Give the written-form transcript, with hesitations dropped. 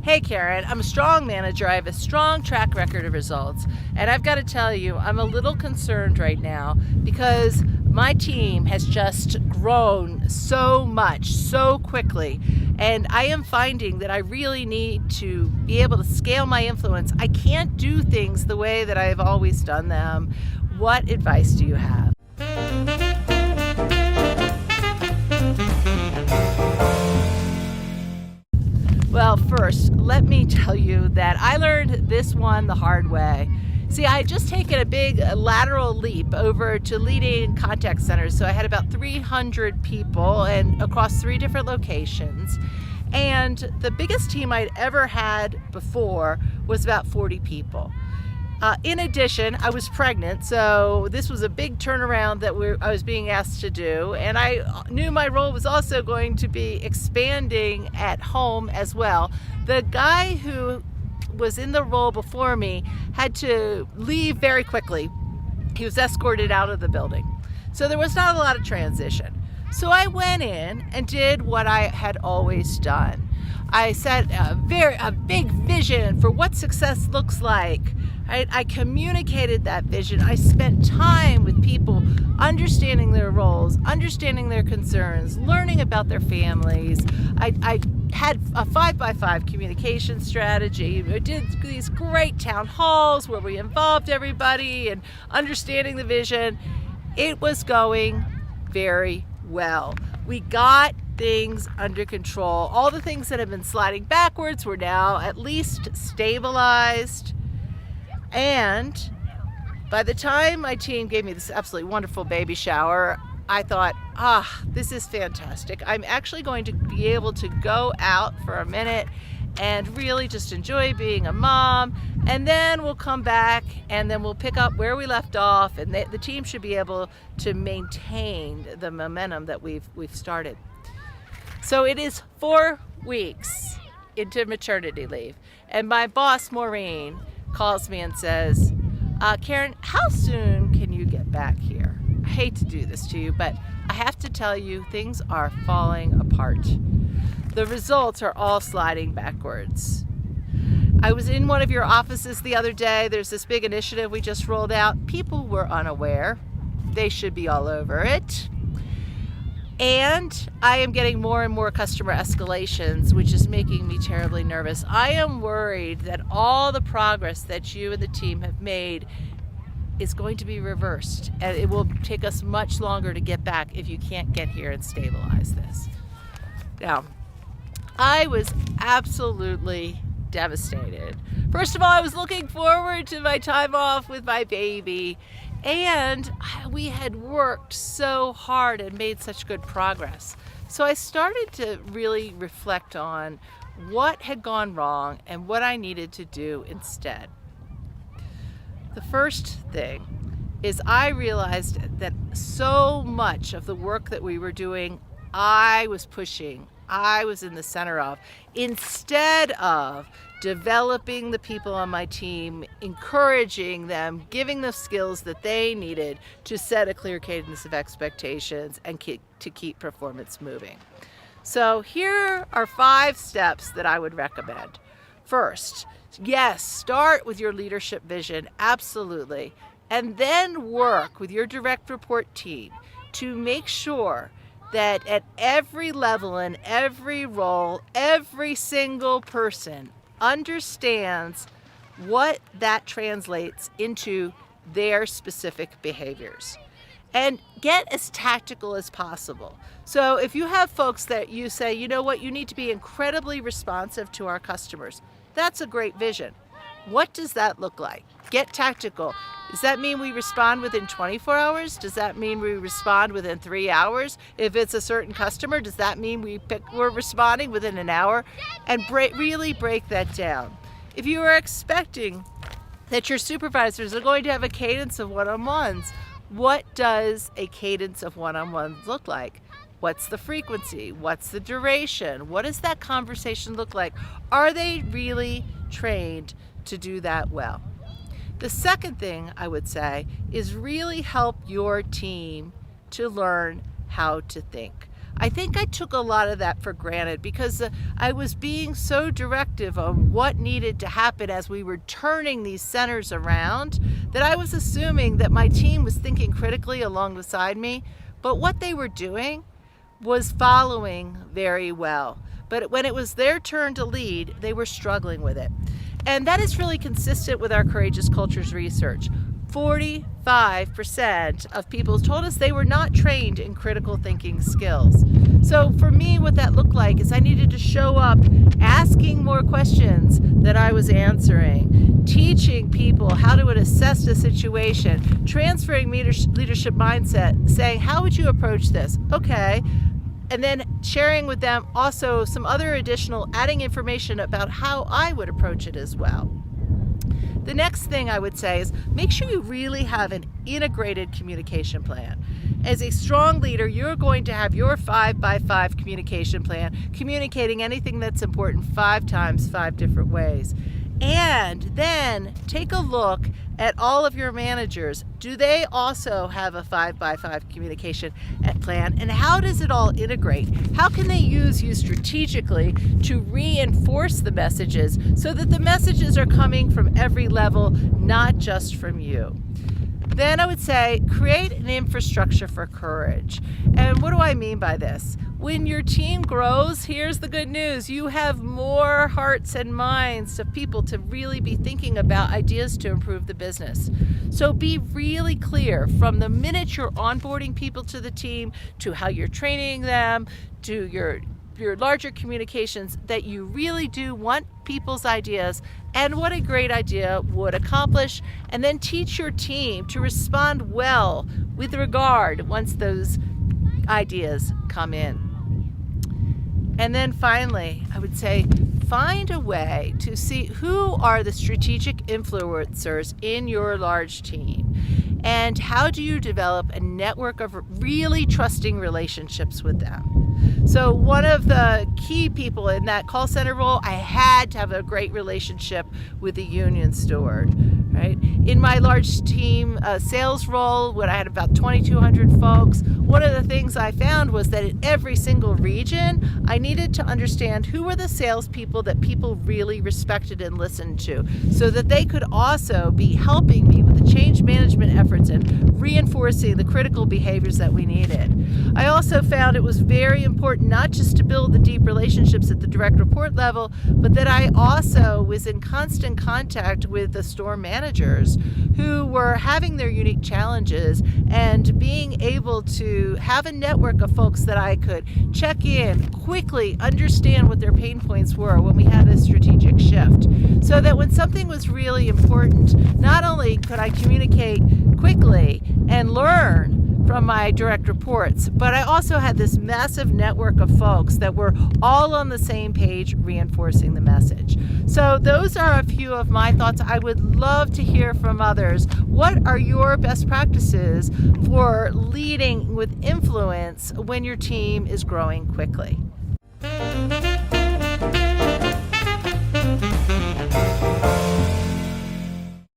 Hey Karen, I'm a strong manager. I have a strong track record of results. And I've got to tell you, I'm a little concerned right now because my team has just grown so much, so quickly. And I am finding that I really need to be able to scale my influence. I can't do things the way that I've always done them. What advice do you have? Well, first, let me tell you that I learned this one the hard way. See, I had just taken a big lateral leap over to leading contact centers. So I had about 300 people and across 3 different locations. And the biggest team I'd ever had before was about 40 people. In addition, I was pregnant, so this was a big turnaround that I was being asked to do, and I knew my role was also going to be expanding at home as well. The guy who was in the role before me had to leave very quickly. He was escorted out of the building. So there was not a lot of transition. So I went in and did what I had always done. I set a big vision for what success looks like. I communicated that vision. I spent time with people understanding their roles, understanding their concerns, learning about their families. I had a 5x5 communication strategy. I did these great town halls where we involved everybody and understanding the vision. It was going very well. We got things under control. All the things that have been sliding backwards were now at least stabilized. And by the time my team gave me this absolutely wonderful baby shower, I thought, this is fantastic. I'm actually going to be able to go out for a minute and really just enjoy being a mom. And then we'll come back and then we'll pick up where we left off. And the team should be able to maintain the momentum that we've started. So it is 4 weeks into maternity leave. And my boss, Maureen, calls me and says, Karen, how soon can you get back here? I hate to do this to you, but I have to tell you, things are falling apart. The results are all sliding backwards. I was in one of your offices the other day. There's this big initiative we just rolled out. People were unaware. They should be all over it. And I am getting more and more customer escalations, which is making me terribly nervous. I am worried that all the progress that you and the team have made is going to be reversed, and it will take us much longer to get back if you can't get here and stabilize this. Now, I was absolutely devastated. First of all, I was looking forward to my time off with my baby. And we had worked so hard and made such good progress. So I started to really reflect on what had gone wrong and what I needed to do instead. The first thing is I realized that so much of the work that we were doing, I was pushing, I was in the center of, instead of developing the people on my team, encouraging them, giving the skills that they needed to set a clear cadence of expectations and to keep performance moving. So here are 5 steps that I would recommend. First, yes, start with your leadership vision, absolutely, and then work with your direct report team to make sure that at every level and every role, every single person understands what that translates into their specific behaviors. And get as tactical as possible. So if you have folks that you say, you know what, you need to be incredibly responsive to our customers, that's a great vision. What does that look like? Get tactical. Does that mean we respond within 24 hours? Does that mean we respond within 3 hours? If it's a certain customer, does that mean we're responding within an hour? And really break that down. If you are expecting that your supervisors are going to have a cadence of one-on-ones, what does a cadence of one-on-ones look like? What's the frequency? What's the duration? What does that conversation look like? Are they really trained to do that well? The second thing I would say is really help your team to learn how to think. I think I took a lot of that for granted because I was being so directive on what needed to happen as we were turning these centers around that I was assuming that my team was thinking critically alongside me, but what they were doing was following very well. But when it was their turn to lead, they were struggling with it. And that is really consistent with our Courageous Cultures research. 45% of people told us they were not trained in critical thinking skills. So for me, what that looked like is I needed to show up asking more questions than I was answering, teaching people how to assess the situation, transferring leadership mindset, saying, how would you approach this? Okay. And then sharing with them also some other additional adding information about how I would approach it as well. The next thing I would say is make sure you really have an integrated communication plan. As a strong leader, you're going to have your 5x5 communication plan, communicating anything that's important 5 times, 5 different ways. And then take a look at all of your managers. Do they also have a 5x5 communication plan? And how does it all integrate? How can they use you strategically to reinforce the messages so that the messages are coming from every level, not just from you? Then I would say create an infrastructure for courage. And what do I mean by this? When your team grows, here's the good news. You have more hearts and minds of people to really be thinking about ideas to improve the business. So be really clear from the minute you're onboarding people to the team, to how you're training them, to your larger communications, that you really do want people's ideas and what a great idea would accomplish, and then teach your team to respond well with regard once those ideas come in. And then finally, I would say find a way to see who are the strategic influencers in your large team and how do you develop a network of really trusting relationships with them. So one of the key people in that call center role, I had to have a great relationship with the union steward, right? In my large team sales role, when I had about 2,200 folks, one of the things I found was that in every single region, I needed to understand who were the salespeople that people really respected and listened to, so that they could also be helping me with the change management efforts and reinforcing the critical behaviors that we needed. I also found it was very important not just to build the deep relationships at the direct report level, but that I also was in constant contact with the store managers who were having their unique challenges, and being able to have a network of folks that I could check in quickly, understand what their pain points were when we had a strategic shift, so that when something was really important, not only could I communicate quickly and learn from my direct reports, but I also had this massive network of folks that were all on the same page reinforcing the message. So those are a few of my thoughts. I would love to hear from others. What are your best practices for leading with influence when your team is growing quickly?